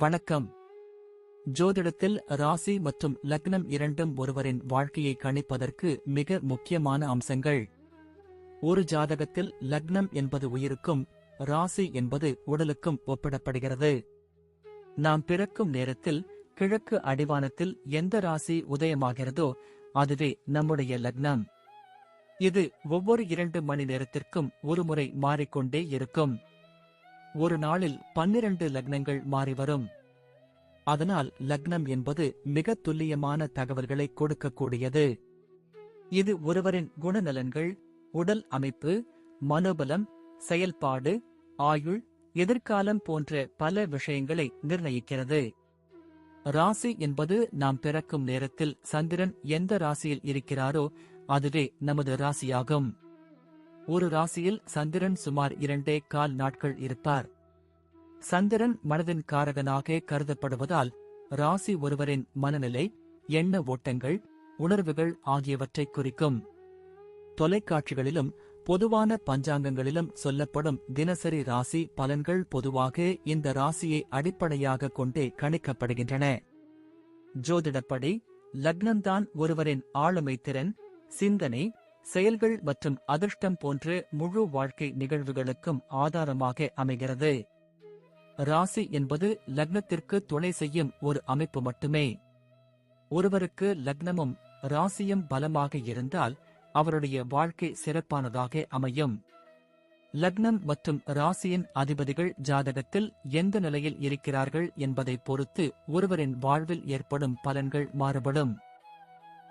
வணக்கம். ஜோதிடத்தில் ராசி மற்றும் லக்னம் இரண்டும் ஒருவரின் வாழ்க்கையை கணிப்பதற்கு மிக முக்கியமான அம்சங்கள். ஒரு ஜாதகத்தில் லக்னம் என்பது உயிருக்கும், ராசி என்பது உடலுக்கும் ஒப்பிடப்படுகிறது. நாம் பிறக்கும் நேரத்தில் கிழக்கு அடிவானத்தில் எந்த ராசி உதயமாகிறதோ அதுவே நம்முடைய லக்னம். இது ஒவ்வொரு 2 மணி நேரத்திற்கும் ஒருமுறை மாறிக்கொண்டே இருக்கும். ஒரு நாளில் 12 லக்னங்கள் மாறிவரும். அதனால் லக்னம் என்பது மிக துல்லியமான தகவல்களை கொடுக்கக்கூடியது. இது ஒருவரின் குணநலன்கள், உடல் அமைப்பு, மனோபலம், செயல்பாடு, ஆயுள், எதிர்காலம் போன்ற பல விஷயங்களை நிர்ணயிக்கிறது. ராசி என்பது நாம் பிறக்கும் நேரத்தில் சந்திரன் எந்த ராசியில் இருக்கிறாரோ அதுவே நமது ராசியாகும். ஒரு ராசியில் சந்திரன் சுமார் 2.25 நாட்கள் இருப்பார். சந்திரன் மனதின் காரகனாக கருதப்படுவதால் ராசி ஒருவரின் மனநிலை, எண்ண ஓட்டங்கள், உணர்வுகள் ஆகியவற்றை குறிக்கும். தொலைக்காட்சிகளிலும் பொதுவான பஞ்சாங்கங்களிலும் சொல்லப்படும் தினசரி ராசி பலன்கள் பொதுவாக இந்த ராசியை அடிப்படையாக கொண்டே கணிக்கப்படுகின்றன. ஜோதிடப்படி லக்னம்தான் ஒருவரின் ஆளுமை திறன், சிந்தனை, செயல்கள் மற்றும் அதிர்ஷ்டம் போன்ற முழு வாழ்க்கை நிகழ்வுகளுக்கும் ஆதாரமாக அமைகிறது. ராசி என்பது லக்னத்திற்கு துணை செய்யும் ஒரு அமைப்பு மட்டுமே. ஒருவருக்கு லக்னமும் ராசியும் பலமாக இருந்தால் அவருடைய வாழ்க்கை சிறப்பானதாக அமையும். லக்னம் மற்றும் ராசியின் அதிபதிகள் ஜாதகத்தில் எந்த நிலையில் இருக்கிறார்கள் என்பதை பொறுத்து ஒருவரின் வாழ்வில் ஏற்படும் பலன்கள் மாறுபடும்.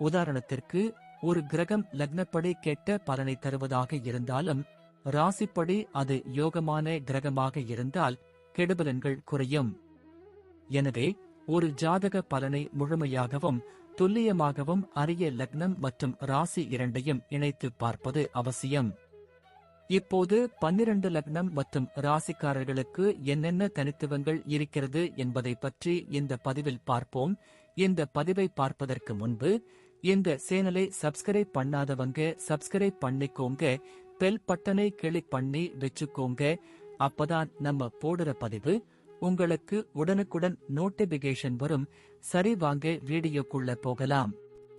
உதாரணத்திற்கு, ஒரு கிரகம் லக்னப்படி கெட்ட பலனை தருவதாக இருந்தாலும் ராசிப்படி அது யோகமான கிரகமாக இருந்தால் கெடுபலன்கள் குறையும். எனவே ஒரு ஜாதக பலனை முழுமையாகவும் துல்லியமாகவும் அறிய லக்னம் மற்றும் ராசி இரண்டையும் இணைத்து பார்ப்பது அவசியம். இப்போது 12 லக்னம் மற்றும் ராசிக்காரர்களுக்கு என்னென்ன தனித்துவங்கள் இருக்கிறது என்பதை பற்றி இந்த பதிவில் பார்ப்போம். இந்த பதிவை பார்ப்பதற்கு முன்பு இந்த சேனலை சப்ஸ்கிரைப் பண்ணாதவங்க சப்ஸ்கிரைப் பண்ணிக்கோங்க, பெல் பட்டனை கிளிக் பண்ணி வச்சுக்கோங்க. அப்பதான் நம்ம போடுற பதிவு உங்களுக்கு உடனுக்குடன் நோட்டிபிகேஷன் வரும். சரி, வாங்க வீடியோக்குள்ள போகலாம்.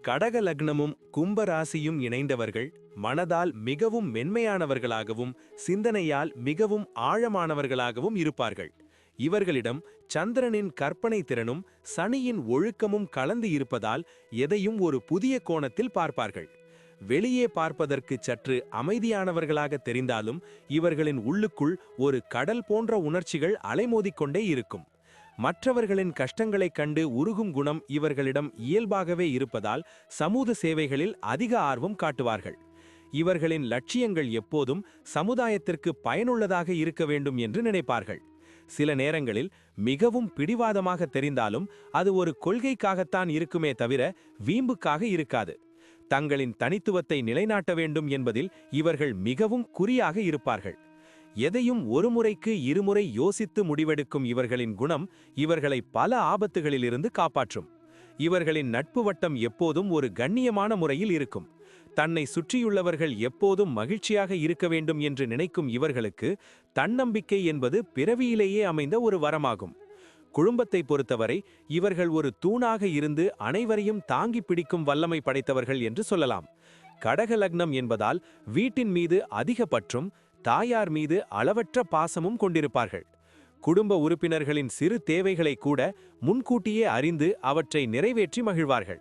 கடக லக்னமும் கும்ப ராசியும் இணைந்தவர்கள் மனதால் மிகவும் மென்மையானவர்களாகவும் சிந்தனையால் மிகவும் ஆழமானவர்களாகவும் இருப்பார்கள். இவர்களிடம் சந்திரனின் கற்பனை திறனும் சனியின் ஒழுக்கமும் கலந்து இருப்பதால் எதையும் ஒரு புதிய கோணத்தில் பார்ப்பார்கள். வெளியே பார்ப்பதற்கு சற்று அமைதியானவர்களாக தெரிந்தாலும் இவர்களின் உள்ளுக்குள் ஒரு கடல் போன்ற உணர்ச்சிகள் அலைமோதிக்கொண்டே இருக்கும். மற்றவர்களின் கஷ்டங்களைக் கண்டு உருகும் குணம் இவர்களிடம் இயல்பாகவே இருப்பதால் சமூக சேவைகளில் அதிக ஆர்வம் காட்டுவார்கள். இவர்களின் லட்சியங்கள் எப்போதும் சமுதாயத்திற்கு பயனுள்ளதாக இருக்க வேண்டும் என்று நினைப்பார்கள். சில நேரங்களில் மிகவும் பிடிவாதமாக தெரிந்தாலும் அது ஒரு கொள்கைக்காகத்தான் இருக்குமே தவிர வீம்புக்காக இருக்காது. தங்களின் தனித்துவத்தை நிலைநாட்ட வேண்டும் என்பதில் இவர்கள் மிகவும் குறியாக இருப்பார்கள். எதையும் ஒரு முறைக்கு இருமுறை யோசித்து முடிவெடுக்கும் இவர்களின் குணம் இவர்களை பல ஆபத்துகளிலிருந்து காப்பாற்றும். இவர்களின் நட்பு வட்டம் எப்போதும் ஒரு கண்ணியமான முறையில் இருக்கும். தன்னை சுற்றியுள்ளவர்கள் எப்போதும் மகிழ்ச்சியாக இருக்க வேண்டும் என்று நினைக்கும் இவர்களுக்கு தன்னம்பிக்கை என்பது பிறவியிலேயே அமைந்த ஒரு வரமாகும். குடும்பத்தை பொறுத்தவரை இவர்கள் ஒரு தூணாக இருந்து அனைவரையும் தாங்கி பிடிக்கும் வல்லமை படைத்தவர்கள் என்று சொல்லலாம். கடக லக்னம் என்பதால் வீட்டின் மீது அதிக பற்றும் தாயார் மீது அளவற்ற பாசமும் கொண்டிருப்பார்கள். குடும்ப உறுப்பினர்களின் சிறு தேவைகளை கூட முன்கூட்டியே அறிந்து அவற்றை நிறைவேற்றி மகிழ்வார்கள்.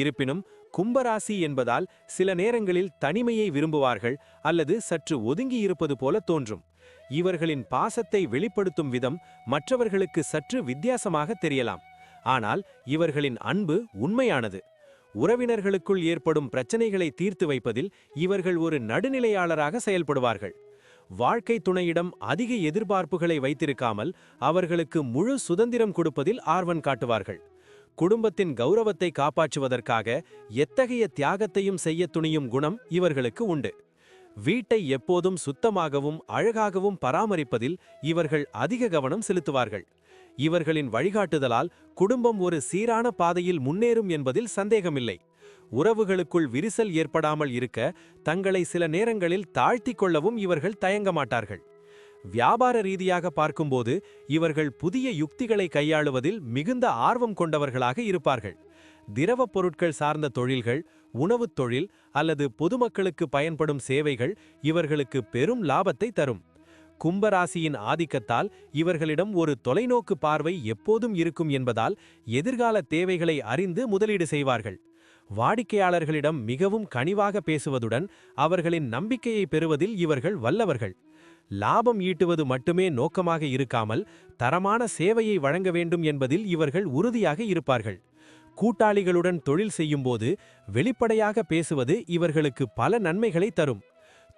இருப்பினும் கும்பராசி என்பதால் சில நேரங்களில் தனிமையை விரும்புவார்கள் அல்லது சற்று ஒதுங்கி இருப்பது போல தோன்றும். இவர்களின் பாசத்தை வெளிப்படுத்தும் விதம் மற்றவர்களுக்கு சற்று வித்தியாசமாக தெரியலாம். ஆனால் இவர்களின் அன்பு உண்மையானது. உறவினர்களுக்குள் ஏற்படும் பிரச்சனைகளை தீர்த்து வைப்பதில் இவர்கள் ஒரு நடுநிலையாளராக செயல்படுவார்கள். வாழ்க்கை துணையிடம் அதிக எதிர்பார்ப்புகளை வைத்திருக்காமல் அவர்களுக்கு முழு சுதந்திரம் கொடுப்பதில் ஆர்வம் காட்டுவார்கள். குடும்பத்தின் கௌரவத்தை காப்பாற்றுவதற்காக எத்தகைய தியாகத்தையும் செய்ய துணியும் குணம் இவர்களுக்கு உண்டு. வீட்டை எப்போதும் சுத்தமாகவும் அழகாகவும் பராமரிப்பதில் இவர்கள் அதிக கவனம் செலுத்துவார்கள். இவர்களின் வழிகாட்டுதலால் குடும்பம் ஒரு சீரான பாதையில் முன்னேறும் என்பதில் சந்தேகமில்லை. உறவுகளுக்குள் விரிசல் ஏற்படாமல் இருக்க தங்களை சில நேரங்களில் தாழ்த்திக் கொள்ளவும் இவர்கள் தயங்க மாட்டார்கள். வியாபார ரீதியாக பார்க்கும்போது இவர்கள் புதிய யுக்திகளை கையாளுவதில் மிகுந்த ஆர்வம் கொண்டவர்களாக இருப்பார்கள். திரவப் பொருட்கள் சார்ந்த தொழில்கள், உணவுத் தொழில் அல்லது பொதுமக்களுக்கு பயன்படும் சேவைகள் இவர்களுக்கு பெரும் லாபத்தை தரும். கும்பராசியின் ஆதிக்கத்தால் இவர்களிடம் ஒரு தொலைநோக்கு பார்வை எப்போதும் இருக்கும் என்பதால் எதிர்கால தேவைகளை அறிந்து முதலீடு செய்வார்கள். வாடிக்கையாளர்களிடம் மிகவும் கனிவாக பேசுவதுடன் அவர்களின் நம்பிக்கையை பெறுவதில் இவர்கள் வல்லவர்கள். லாபம் ஈட்டுவது மட்டுமே நோக்கமாக இருக்காமல் தரமான சேவையை வழங்க வேண்டும் என்பதில் இவர்கள் உறுதியாக இருப்பார்கள். கூட்டாளிகளுடன் தொழில் செய்யும்போது வெளிப்படையாக பேசுவது இவர்களுக்கு பல நன்மைகளை தரும்.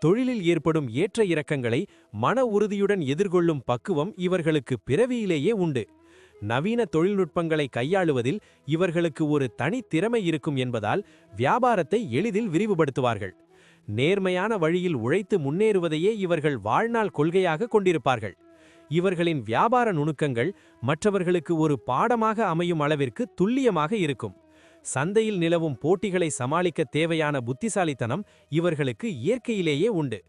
தொழிலில் ஏற்படும் ஏற்ற இறக்கங்களை மன உறுதியுடன் எதிர்கொள்ளும் பக்குவம் இவர்களுக்கு பிறவியிலேயே உண்டு. நவீன தொழில்நுட்பங்களை கையாளுவதில் இவர்களுக்கு ஒரு தனித்திறமை இருக்கும் என்பதால் வியாபாரத்தை எளிதில் விரிவுபடுத்துவார்கள். நேர்மையான வழியில் உழைத்து முன்னேறுவதையே இவர்கள் வாழ்நாள் கொள்கையாக கொண்டிருப்பார்கள். இவர்களின் வியாபார நுணுக்கங்கள் மற்றவர்களுக்கு ஒரு பாடமாக அமையும் அளவிற்கு துல்லியமாக இருக்கும். சந்தையில் நிலவும் போட்டிகளை சமாளிக்க தேவையான புத்திசாலித்தனம் இவர்களுக்கு இயற்கையிலேயே உண்டு.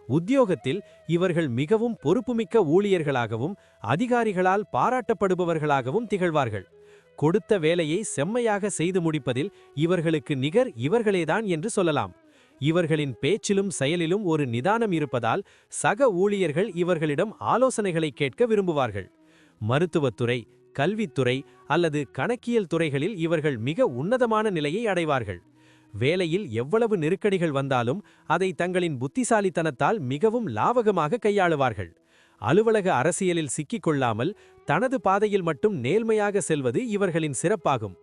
உத்தியோகத்தில் இவர்கள் மிகவும் பொறுப்புமிக்க ஊழியர்களாகவும் அதிகாரிகளால் பாராட்டப்படுபவர்களாகவும் திகழ்வார்கள். கொடுத்த வேலையை செம்மையாக செய்து முடிப்பதில் இவர்களுக்கு நிகர் இவர்களேதான் என்று சொல்லலாம். இவர்களின் பேச்சிலும் செயலிலும் ஒரு நிதானம் இருப்பதால் சக ஊழியர்கள் இவர்களிடம் ஆலோசனைகளை கேட்க விரும்புவார்கள். மருத்துவத்துறை, கல்வித்துறை அல்லது கணக்கியல் துறைகளில் இவர்கள் மிக உன்னதமான நிலையை அடைவார்கள். வேலையில் எவ்வளவு நெருக்கடிகள் வந்தாலும் அதை தங்களின் புத்திசாலித்தனத்தால் மிகவும் லாவகமாக கையாளுவார்கள். அலுவலக அரசியலில் சிக்கிக்கொள்ளாமல் தனது பாதையில் மட்டும் நேர்மையாக செல்வது இவர்களின் சிறப்பாகும்.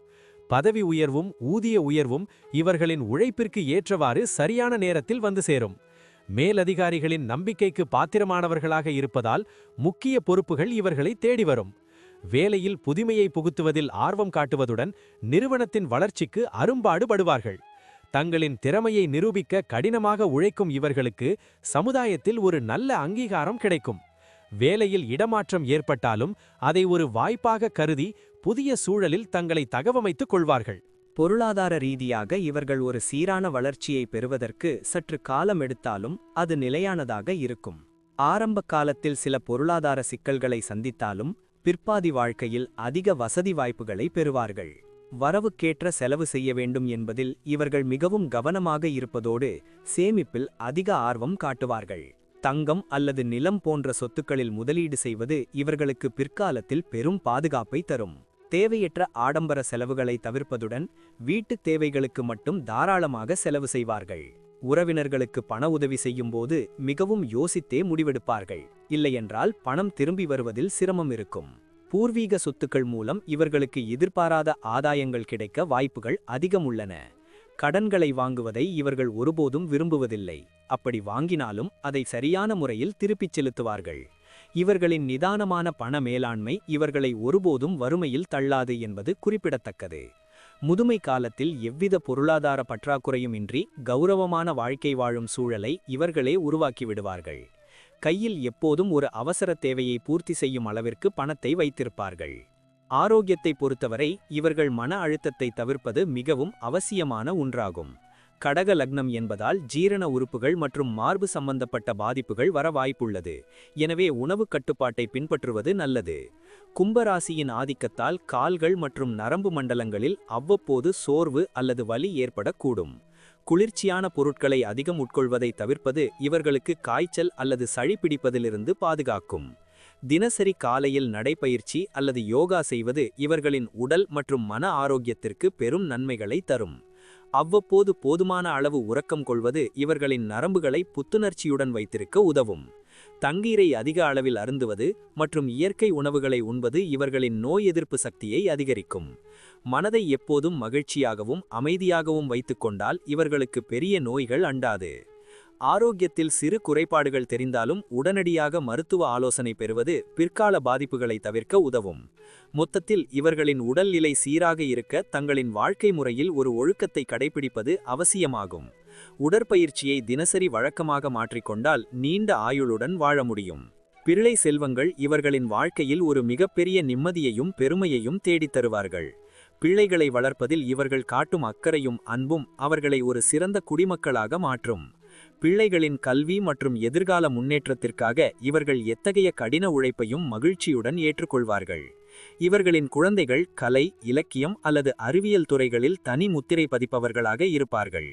பதவி உயர்வும் ஊதிய உயர்வும் இவர்களின் உழைப்பிற்கு ஏற்றவாறு சரியான நேரத்தில் வந்து சேரும். மேலதிகாரிகளின் நம்பிக்கைக்கு பாத்திரமானவர்களாக இருப்பதால் முக்கிய பொறுப்புகள் இவர்களை தேடி வரும். வேலையில் புதுமையை புகுத்துவதில் ஆர்வம் காட்டுவதுடன் நிறுவனத்தின் வளர்ச்சிக்கு அரும்பாடுபடுவார்கள். தங்களின் திறமையை நிரூபிக்க கடினமாக உழைக்கும் இவர்களுக்கு சமுதாயத்தில் ஒரு நல்ல அங்கீகாரம் கிடைக்கும். வேலையில் இடமாற்றம் ஏற்பட்டாலும் அதை ஒரு வாய்ப்பாக கருதி புதிய சூழலில் தங்களை தகவமைத்துக் கொள்வார்கள். பொருளாதார ரீதியாக இவர்கள் ஒரு சீரான வளர்ச்சியை பெறுவதற்கு சற்று காலம் எடுத்தாலும் அது நிலையானதாக இருக்கும். ஆரம்ப காலத்தில் சில பொருளாதார சிக்கல்களை சந்தித்தாலும் பிற்பாதி வாழ்க்கையில் அதிக வசதி வாய்ப்புகளை பெறுவார்கள். வரவுக்கேற்ற செலவு செய்ய வேண்டும் என்பதில் இவர்கள் மிகவும் கவனமாக இருப்பதோடு சேமிப்பில் அதிக ஆர்வம் காட்டுவார்கள். தங்கம் அல்லது நிலம் போன்ற சொத்துக்களில் முதலீடு செய்வது இவர்களுக்கு பிற்காலத்தில் பெரும் பாதுகாப்பை தரும். தேவையற்ற ஆடம்பர செலவுகளை தவிர்ப்பதுடன் வீட்டுத் தேவைகளுக்கு மட்டும் தாராளமாக செலவு செய்வார்கள். உறவினர்களுக்கு பண உதவி செய்யும்போது மிகவும் யோசித்தே முடிவெடுப்பார்கள். இல்லையென்றால் பணம் திரும்பி வருவதில் சிரமம் இருக்கும். பூர்வீக சொத்துக்கள் மூலம் இவர்களுக்கு எதிர்பாராத ஆதாயங்கள் கிடைக்க வாய்ப்புகள் அதிகம் உள்ளன. கடன்களை வாங்குவதை இவர்கள் ஒருபோதும் விரும்புவதில்லை. அப்படி வாங்கினாலும் அதை சரியான முறையில் திருப்பிச் செலுத்துவார்கள். இவர்களின் நிதானமான பண மேலாண்மை இவர்களை ஒருபோதும் வறுமையில் தள்ளாது என்பது குறிப்பிடத்தக்கது. முதுமை காலத்தில் எவ்வித பொருளாதார பற்றாக்குறையும் இன்றி கௌரவமான வாழ்க்கை வாழும் சூழலை இவர்களே உருவாக்கிவிடுவார்கள். கையில் எப்போதும் ஒரு அவசர தேவையை பூர்த்தி செய்யும் அளவிற்கு பணத்தை வைத்திருப்பார்கள். ஆரோக்கியத்தை பொறுத்தவரை இவர்கள் மன அழுத்தத்தை தவிர்ப்பது மிகவும் அவசியமான ஒன்றாகும். கடக லக்னம் என்பதால் ஜீரண உறுப்புகள் மற்றும் மார்பு சம்பந்தப்பட்ட பாதிப்புகள் வர வாய்ப்புள்ளது. எனவே உணவு கட்டுப்பாட்டை பின்பற்றுவது நல்லது. கும்பராசியின் ஆதிக்கத்தால் கால்கள் மற்றும் நரம்பு மண்டலங்களில் அவ்வப்போது சோர்வு அல்லது வலி ஏற்படக்கூடும். குளிர்ச்சியான பொருட்களை அதிகம் உட்கொள்வதை தவிர்ப்பது இவர்களுக்கு காய்ச்சல் அல்லது சளி பிடிப்பதிலிருந்து பாதுகாக்கும். தினசரி காலையில் நடைப்பயிற்சி அல்லது யோகா செய்வது இவர்களின் உடல் மற்றும் மன ஆரோக்கியத்திற்கு பெரும் நன்மைகளை தரும். அவ்வப்போது போதுமான அளவு உறக்கம் கொள்வது இவர்களின் நரம்புகளை புத்துணர்ச்சியுடன் வைத்திருக்க உதவும். தண்ணீரை அதிக அளவில் அருந்துவது மற்றும் இயற்கை உணவுகளை உண்பது இவர்களின் நோய் எதிர்ப்பு சக்தியை அதிகரிக்கும். மனதை எப்போதும் மகிழ்ச்சியாகவும் அமைதியாகவும் வைத்துக்கொண்டால் இவர்களுக்கு பெரிய நோய்கள் அண்டாது. ஆரோக்கியத்தில் சிறு குறைபாடுகள் தெரிந்தாலும் உடனடியாக மருத்துவ ஆலோசனை பெறுவது பிற்கால பாதிப்புகளை தவிர்க்க உதவும். மொத்தத்தில் இவர்களின் உடல்நிலை சீராக இருக்க தங்களின் வாழ்க்கை முறையில் ஒரு ஒழுக்கத்தை கடைபிடிப்பது அவசியமாகும். உடற்பயிற்சியை தினசரி வழக்கமாக மாற்றிக்கொண்டால் நீண்ட ஆயுளுடன் வாழ முடியும். பிள்ளை செல்வங்கள் இவர்களின் வாழ்க்கையில் ஒரு மிகப்பெரிய நிம்மதியையும் பெருமையையும் தேடித் தருவார்கள். பிள்ளைகளை வளர்ப்பதில் இவர்கள் காட்டும் அக்கறையும் அன்பும் அவர்களை ஒரு சிறந்த குடிமக்களாக மாற்றும். பிள்ளைகளின் கல்வி மற்றும் எதிர்கால முன்னேற்றத்திற்காக இவர்கள் எத்தகைய கடின உழைப்பையும் மகிழ்ச்சியுடன் ஏற்றுக்கொள்வார்கள். இவர்களின் குழந்தைகள் கலை, இலக்கியம் அல்லது அறிவியல் துறைகளில் தனி முத்திரை பதிப்பவர்களாக இருப்பார்கள்.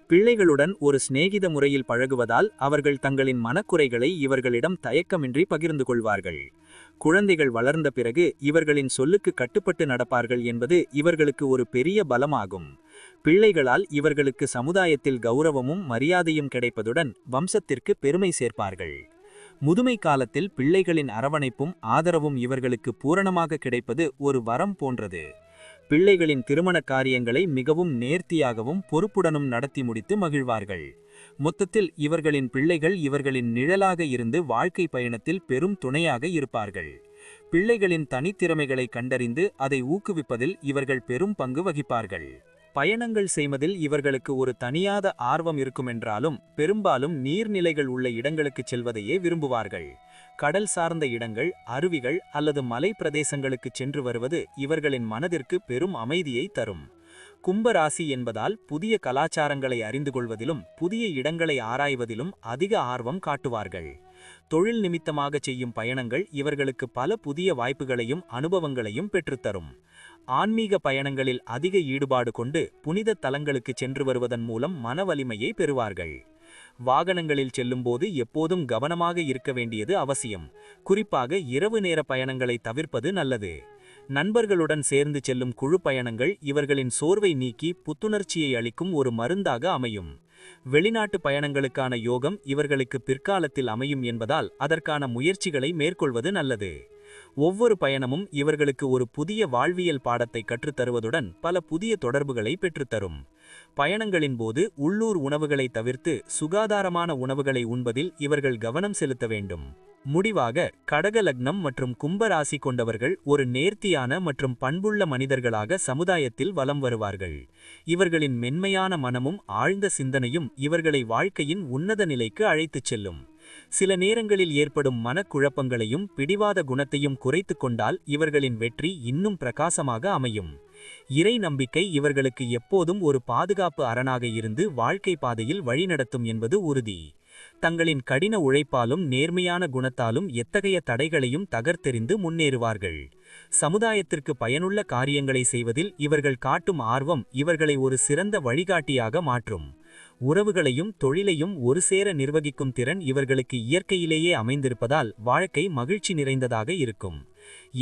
பிள்ளைகளுடன் ஒரு சிநேகித முறையில் பழகுவதால் அவர்கள் தங்களின் மனக்குறைகளை இவர்களிடம் தயக்கமின்றி பகிர்ந்து கொள்வார்கள். குழந்தைகள் வளர்ந்த பிறகு இவர்களின் சொல்லுக்கு கட்டுப்பட்டு நடப்பார்கள் என்பது இவர்களுக்கு ஒரு பெரிய பலமாகும். பிள்ளைகளால் இவர்களுக்கு சமுதாயத்தில் கௌரவமும் மரியாதையும் கிடைப்பதுடன் வம்சத்திற்கு பெருமை சேர்ப்பார்கள். முதுமை காலத்தில் பிள்ளைகளின் அரவணைப்பும் ஆதரவும் இவர்களுக்கு பூரணமாக கிடைப்பது ஒரு வரம் போன்றது. பிள்ளைகளின் திருமண காரியங்களை மிகவும் நேர்த்தியாகவும் பொறுப்புடனும் நடத்தி முடித்து மகிழ்வார்கள். மொத்தத்தில் இவர்களின் பிள்ளைகள் இவர்களின் நிழலாக இருந்து வாழ்க்கை பயணத்தில் பெரும் துணையாக இருப்பார்கள். பிள்ளைகளின் தனித்திறமைகளை கண்டறிந்து அதை ஊக்குவிப்பதில் இவர்கள் பெரும் பங்கு வகிப்பார்கள். பயணங்கள் செய்வதில் இவர்களுக்கு ஒரு தனியாத ஆர்வம் இருக்குமென்றாலும் பெரும்பாலும் நீர்நிலைகள் உள்ள இடங்களுக்கு செல்வதையே விரும்புவார்கள். கடல் சார்ந்த இடங்கள், அருவிகள் அல்லது மலை பிரதேசங்களுக்கு சென்று வருவது இவர்களின் மனதிற்கு பெரும் அமைதியை தரும். கும்பராசி என்பதால் புதிய கலாச்சாரங்களை அறிந்து கொள்வதிலும் புதிய இடங்களை ஆராய்வதிலும் அதிக ஆர்வம் காட்டுவார்கள். தொழில் நிமித்தமாக செய்யும் பயணங்கள் இவர்களுக்கு பல புதிய வாய்ப்புகளையும் அனுபவங்களையும் பெற்றுத்தரும். ஆன்மீக பயணங்களில் அதிக ஈடுபாடு கொண்டு புனித தலங்களுக்கு சென்று வருவதன் மூலம் மன வலிமையை பெறுவார்கள். வாகனங்களில் செல்லும்போது எப்போதும் கவனமாக இருக்க வேண்டியது அவசியம். குறிப்பாக இரவு நேர பயணங்களை தவிர்ப்பது நல்லது. நண்பர்களுடன் சேர்ந்து செல்லும் குழு பயணங்கள் இவர்களின் சோர்வை நீக்கி புத்துணர்ச்சியை அளிக்கும் ஒரு மருந்தாக அமையும். வெளிநாட்டு பயணங்களுக்கான யோகம் இவர்களுக்கு பிற்காலத்தில் அமையும் என்பதால் அதற்கான முயற்சிகளை மேற்கொள்வது நல்லது. ஒவ்வொரு பயணமும் இவர்களுக்கு ஒரு புதிய வாழ்வியல் பாடத்தை கற்றுத்தருவதுடன் பல புதிய தொடர்புகளை பெற்றுத்தரும். பயணங்களின் போது உள்ளூர் உணவுகளை தவிர்த்து சுகாதாரமான உணவுகளை உண்பதில் இவர்கள் கவனம் செலுத்த வேண்டும். முடிவாக, கடக லக்னம் மற்றும் கும்பராசி கொண்டவர்கள் ஒரு நேர்த்தியான மற்றும் பண்புள்ள மனிதர்களாக சமுதாயத்தில் வலம் வருவார்கள். இவர்களின் மென்மையான மனமும் ஆழ்ந்த சிந்தனையும் இவர்களை வாழ்க்கையின் உன்னத நிலைக்கு அழைத்துச் செல்லும். சில நேரங்களில் ஏற்படும் மனக்குழப்பங்களையும் பிடிவாத குணத்தையும் குறைத்து கொண்டால் இவர்களின் வெற்றி இன்னும் பிரகாசமாக அமையும். இறை நம்பிக்கை இவர்களுக்கு எப்போதும் ஒரு பாதுகாப்பு அரணாக இருந்து வாழ்க்கை பாதையில் வழிநடத்தும் என்பது உறுதி. தங்களின் கடின உழைப்பாலும் நேர்மையான குணத்தாலும் எத்தகைய தடைகளையும் தகர்த்தெறிந்து முன்னேறுவார்கள். சமுதாயத்திற்கு பயனுள்ள காரியங்களை செய்வதில் இவர்கள் காட்டும் ஆர்வம் இவர்களை ஒரு சிறந்த வழிகாட்டியாக மாற்றும். உறவுகளையும் தொழிலையும் ஒரு சேர நிர்வகிக்கும் திறன் இவர்களுக்கு இயற்கையிலேயே அமைந்திருப்பதால் வாழ்க்கை மகிழ்ச்சி நிறைந்ததாக இருக்கும்.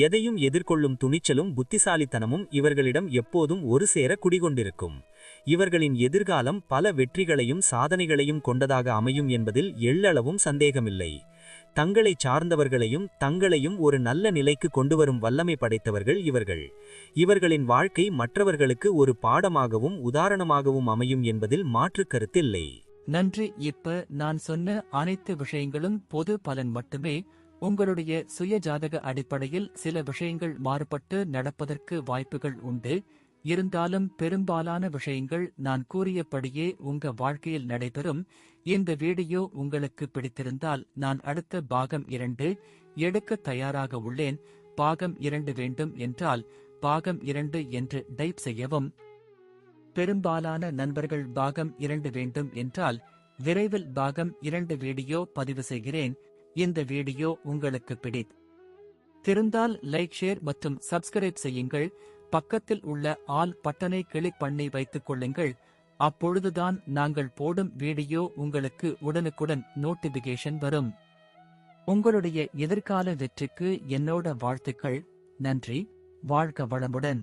எதையும் எதிர்கொள்ளும் துணிச்சலும் புத்திசாலித்தனமும் இவர்களிடம் எப்போதும் ஒரு சேர குடிகொண்டிருக்கும். இவர்களின் எதிர்காலம் பல வெற்றிகளையும் சாதனைகளையும் கொண்டதாக அமையும் என்பதில் எள்ளளவும் சந்தேகமில்லை. தங்களை சார்ந்தவர்களையும் தங்களையும் ஒரு நல்ல நிலைக்கு கொண்டுவரும் வல்லமை படைத்தவர்கள் இவர்கள். இவர்களின் வாழ்க்கை மற்றவர்களுக்கு ஒரு பாடமாகவும் உதாரணமாகவும் அமையும் என்பதில் மாற்று கருத்தில்லை. நன்றி. இப்ப நான் சொன்ன அனைத்து விஷயங்களும் பொது பலன் மட்டுமே. உங்களுடைய சுய ஜாதக அடிப்படையில் சில விஷயங்கள் மாறுபட்டு நடப்பதற்கு வாய்ப்புகள் உண்டு. இருந்தாலும் பெரும்பாலான விஷயங்கள் நான் கூறியபடியே உங்க வாழ்க்கையில் நடைபெறும். இந்த வீடியோ உங்களுக்கு பிடித்திருந்தால் நான் அடுத்த பாகம் 2 எடுக்க தயாராக உள்ளேன். பாகம் 2 வேண்டும் என்றால் பாகம் 2 என்று டைப் செய்யவும். பெரும்பாலான நண்பர்கள் பாகம் 2 வேண்டும் என்றால் விரைவில் பாகம் 2 வீடியோ பதிவு செய்கிறேன். இந்த வீடியோ உங்களுக்கு பிடித்திருந்தால் லைக், ஷேர் மற்றும் சப்ஸ்கிரைப் செய்யுங்கள். பக்கத்தில் உள்ள ஆல் பட்டனை கிளிக் பண்ணி வைத்துக் கொள்ளுங்கள். அப்பொழுதுதான் நாங்கள் போடும் வீடியோ உங்களுக்கு உடனுக்குடன் நோட்டிபிகேஷன் வரும். உங்களுடைய எதிர்கால வெற்றிக்கு என்னோட வாழ்த்துக்கள். நன்றி. வாழ்க வளமுடன்.